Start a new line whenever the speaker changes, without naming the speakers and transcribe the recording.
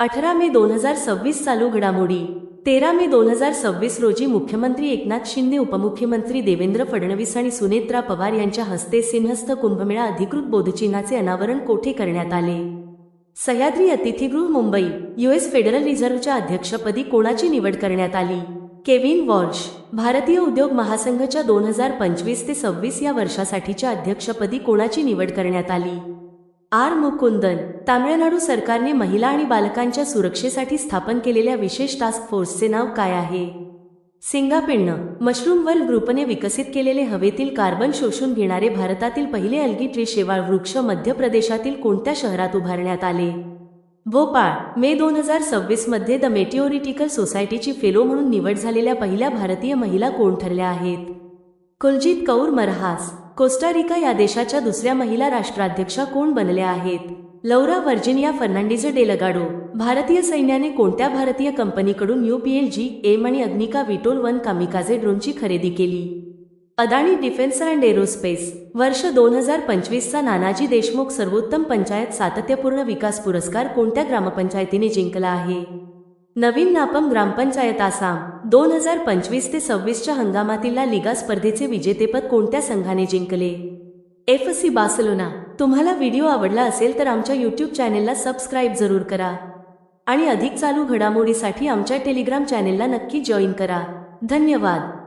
18 मे 2026 चालू घडामोडी 13 मे 2026 रोजी मुख्यमंत्री एकनाथ शिंदे, उपमुख्यमंत्री देवेंद्र फडणवीस आणि सुनेत्रा पवार यांच्या हस्ते सिंहस्थ कुंभमेळा अधिकृत बोधचिन्हाचे अनावरण कोठे करण्यात आले. सह्याद्री अतिथीगृह, मुंबई. यूएस फेडरल रिझर्व्हच्या अध्यक्षपदी कोणाची निवड करण्यात आली? Kevin Walsh. भारतीय उद्योग महासंघच्या 2025 ते 26 या वर्षासाठीच्या अध्यक्षपदी कोणाची निवड करण्यात आली? आर. मुकुंदन. तामिळनाडू सरकारने महिला आणि बालकांच्या सुरक्षेसाठी स्थापन केलेल्या विशेष टास्क फोर्सचे नाव काय आहे? सिंगापिन्न. मशरूम वर्ल्ड ग्रुपने विकसित केलेले हवेतील कार्बन शोषून घेणारे भारतातील पहिले अलगी ट्री शेवाळ वृक्ष मध्य प्रदेशातील कोणत्या शहरात उभारण्यात आले? भोपाळ. मे 2026 मध्ये द मेटिओरिटिकल सोसायटीची फेलो म्हणून निवड झालेल्या पहिल्या भारतीय महिला कोण ठरल्या आहेत? कुलजीत कौर मरहास. कोस्टारिका या देशाच्या दुसऱ्या महिला राष्ट्राध्यक्षा कोण बनल्या आहेत? लौरा व्हर्जिनिया फर्नांडिज डेलगाडो. भारतीय सैन्याने कोणत्या भारतीय कंपनीकडून UPLG-M आणि अग्निका VTOL-1 कामिकाझे ड्रोनची खरेदी केली? Adani defence and aerospace. वर्ष 2025 चा नानाजी देशमुख सर्वोत्तम पंचायत सातत्यपूर्ण विकास पुरस्कार कोणत्या ग्रामपंचायतीने जिंकला आहे? नवीन नापम ग्रामपंचायत, आसाम. 2025 ते 26 च्या हंगामातील ला लिगा स्पर्धेचे विजेतेपद कोणत्या संघाने जिंकले? FC Barcelona. तुम्हाला व्हिडिओ आवडला असेल तर आमच्या YouTube चॅनेलला सबस्क्राईब जरूर करा आणि अधिक चालू घडामोडीसाठी आमच्या टेलिग्राम चॅनेलला नक्की जॉईन करा. धन्यवाद.